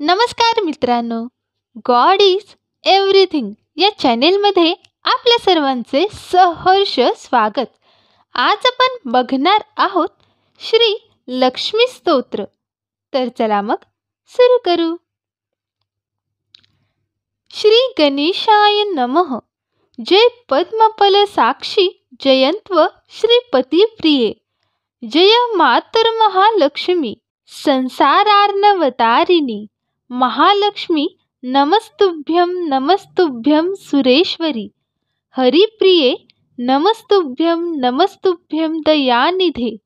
नमस्कार मित्रांनो, God is everything या चॅनेलमध्ये आपल्या सर्वांचे सहर्ष स्वागत. आज आपण बघणार आहोत श्री लक्ष्मी स्तोत्र. तर चला मग सुरू करू. श्री गणेशाय नमः. जय पद्मफल साक्षी जयंत्व श्रीपती प्रिये. जय मातर्महालक्ष्मी संसारार्णवतारिणी. महालक्ष्मी नमस्तुभ्यं नमस्तुभ्यं सुरेश्वरी. हरिप्रिये नमस्तुभ्यं नमस्तुभ्यं दयानिधे.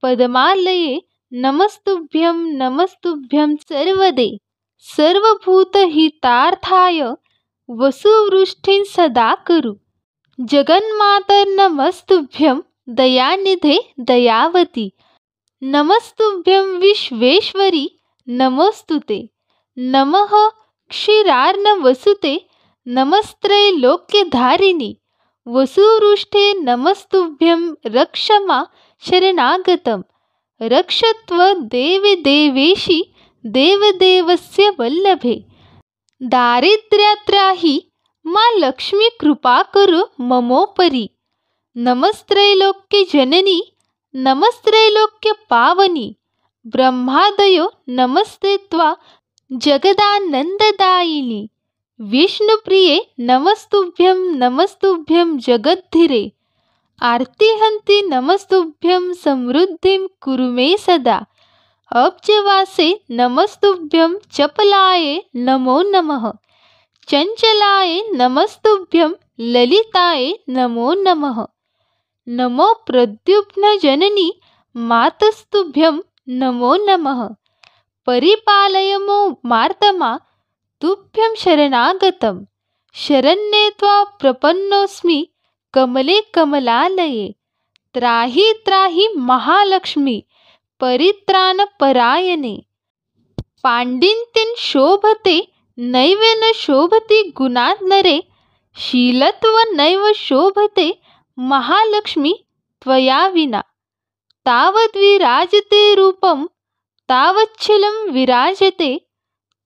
पद्मालये नमस्तुभ्यं नमस्तुभ्यं सर्वदे. सर्वभूतहितार्थाय वसुवृष्टिं सदा कुरु. जगन्मातर नमस्तुभ्यं दयानिधे दयावती. नमस्तुभ्यं विश्वेश्वरी नमोस्तुते. नमः क्षीरार्णवसुते नमस्त्रैलोक्यधारिणी. वसुवृष्टे नमस्तुभ्यं रक्षमा शरणागतं. रक्षत्व देवे देवेशी देवदेवस्य वल्लभे. दारिद्र्यात्राहि मा लक्ष्मी कृपा कुरु ममोपरि. नमस्त्रैलोक्यजननी नमस्त्रैलोक्यपावनी. ब्रह्मादयो नमस्ते त्वा जगदानंददायिनी. विष्णुप्रिये नमस्तुभ्यं नमस्तुभ्यं जगद्धिरे. आर्तिहन्ति नमस्तुभ्यं समृद्धिं कुरु मे सदा. अब्जवासे नमस्तुभ्यं चपलाये नमो नमः. चंचलाये नमस्तुभ्यं ललिताये नमो नमः. नमो प्रद्युम्न जननी मातस्तुभ्यं नमो नमः. परिपालय मार्तमा तुभ्यं शरणागतं. शरण्ये त्वा प्रपन्नोऽस्मि कमले कमलालये. त्राहि त्राहि महालक्ष्मी परित्राणपरायणे. पाण्डित्यं शोभते नैव न शोभते गुणात् नरे. शीलत्व नैव शोभते महालक्ष्मी त्वया विना. तावद्विराजते रूपं तावच्छलं विराजते.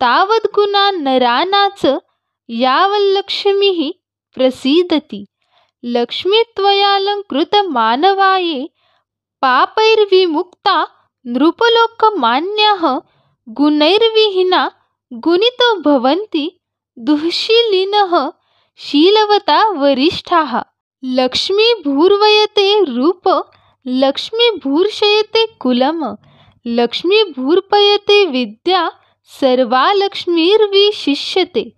तावद्गुणा नराणाच यावल्लक्ष्मीः प्रसीदति. लक्ष्मी त्वयालङ्कृतमानवाये पापैर्विमुक्ता नृपलोकमान्याः. गुणैर्विहीना गुणितो भवन्ति दुःशीलिनः शीलवता वरिष्ठाः. लक्ष्मी भूर्वयते रूप लक्ष्मी भूर्षयते कुलम्. लक्ष्मी भूर्पयते विद्या सर्वा लक्ष्मीर्विशिष्यते.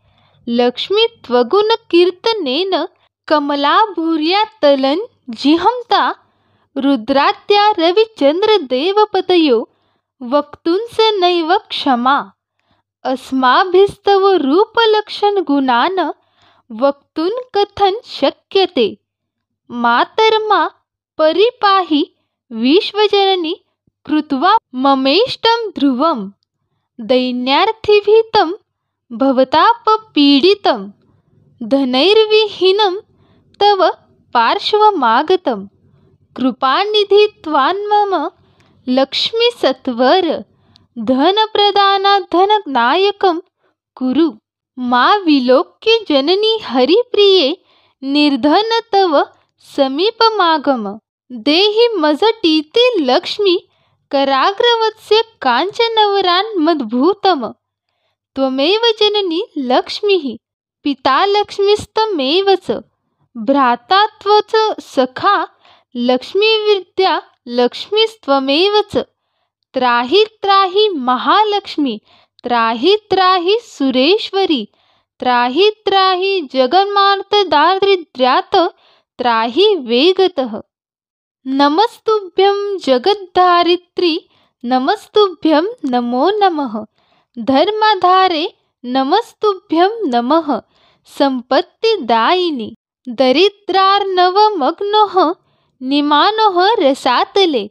लक्ष्मी त्वगुणकीर्तनेन कमला भूर्या तलं जिहन्ता. रुद्राद्या रविचन्द्रदेवपतयो वक्तुं स नैव क्षमा. अस्माभिस्तव रूपलक्षणगुणान् वक्तुं कथं शक्यते. मातर्मा परिपाहि विश्वजननी कृत्वा ममेष्टं ध्रुवं. दैन्यार्थिभीतं भवतापपीडितं. धनैर्विहीनं तव पार्श्वमागतं. कृपानिधि त्वान्मम लक्ष्मी सत्वर. धनप्रदानात् धननायकं कुरु. मा विलोक्य जननी हरिप्रिये निर्धन तव समीपमागम. देहि मझटीति लक्ष्मी कराग्रवत्स्य काञ्चनवरान्मद्भूतम्. त्वमेव जननी लक्ष्मीः पिता लक्ष्मीस्तमेव च. भ्राता त्वच सखा लक्ष्मीविद्या लक्ष्मीस्त्वमेव च. त्राहि त्राहि महालक्ष्मी त्राहि त्राहि सुरेश्वरी. त्राहि त्राहि जगन्मार्तदारिद्र्यात् त्राहि वेगतः. नमस्तुभ्यं जगद्धारित्री नमस्तुभ्यं नमो नमः. धर्माधारे नमस्तुभ्यं नमः. सम्पत्तिदायिनी. दरिद्रार्णवमग्नोः निमानोः रसातले.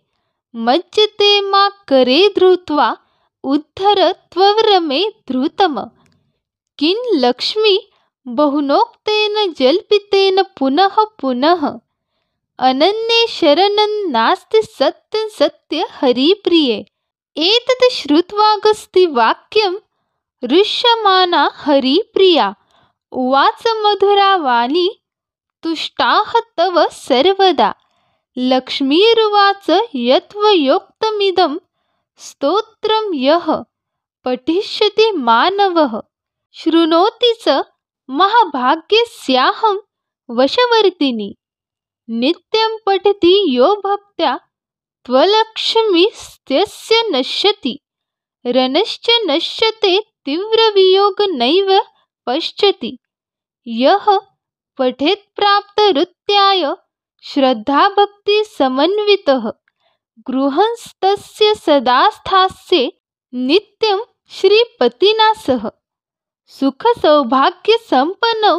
मज्जते मा करे धृत्वा उद्धर त्वरमे धृतम्. किं लक्ष्मी बहुनोक्तेन जल्पितेन पुनः पुनः. अनन्ये शरणं नास्ति सत्यं सत्य हरिप्रिये. एतत् श्रुत्वागस्ति वाक्यं ऋष्यमाना हरिप्रिया उवाच मधुरा वाणी तुष्टाः तव सर्वदा लक्ष्मीरुवाच यत्त्वयोक्तमिदं स्तोत्रं यः पठिष्यति मानवः शृणोति च महाभाग्यस्याहं वशवर्तिनी नित्यं पठति यो भक्त्या त्वलक्ष्मीस्त्यस्य नश्यति रणश्च नश्यते तीव्रवियोगनैव पश्यति यः पठेत् प्राप्तरुत्याय श्रद्धाभक्तिसमन्वितः गृहस्थस्य सदा स्थास्ये नित्यं श्रीपतिना सह सुखसौभाग्यसम्पन्नौ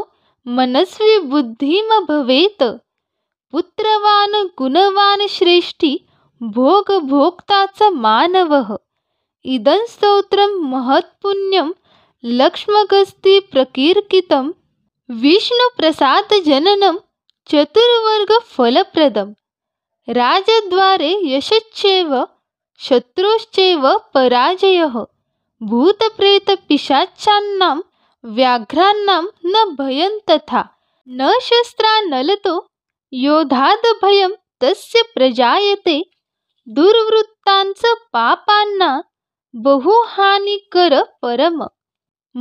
मनस्वी बुद्धिमभवेत् पुत्रवान् गुणवान् श्रेष्ठी भोगभोक्ता च मानवः इदं स्तोत्रं महत्पुण्यं लक्ष्मगस्ति प्रकीर्तितं विष्णुप्रसादजननं चतुर्वर्गफलप्रदं राजद्वारे यशश्चैव शत्रुश्चैव पराजयः भूतप्रेतपिशाचानां व्याघ्राणां न भयं तथा न शस्त्रानलतो योधाद्भयं तस्य प्रजायते दुर्वृत्तांच पापांना बहुहानिकर परम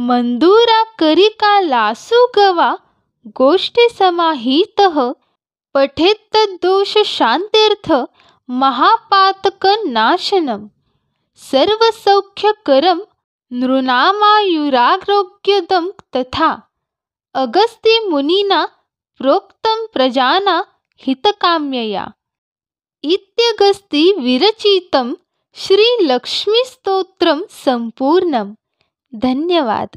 मंदुराकरिकालासु गवा गोष्ठीसमाहितः पठेत्तद्दोषशान्त्यर्थ महापातकनाशनं सर्वसौख्यकरं नृणामायुरारोग्यदं तथा अगस्त्यमुनिना प्रोक्तं प्रजाना हितकाम्यया इत्यगस्ति विरचितं श्रीलक्ष्मीस्तोत्रं सम्पूर्णम्। धन्यवाद।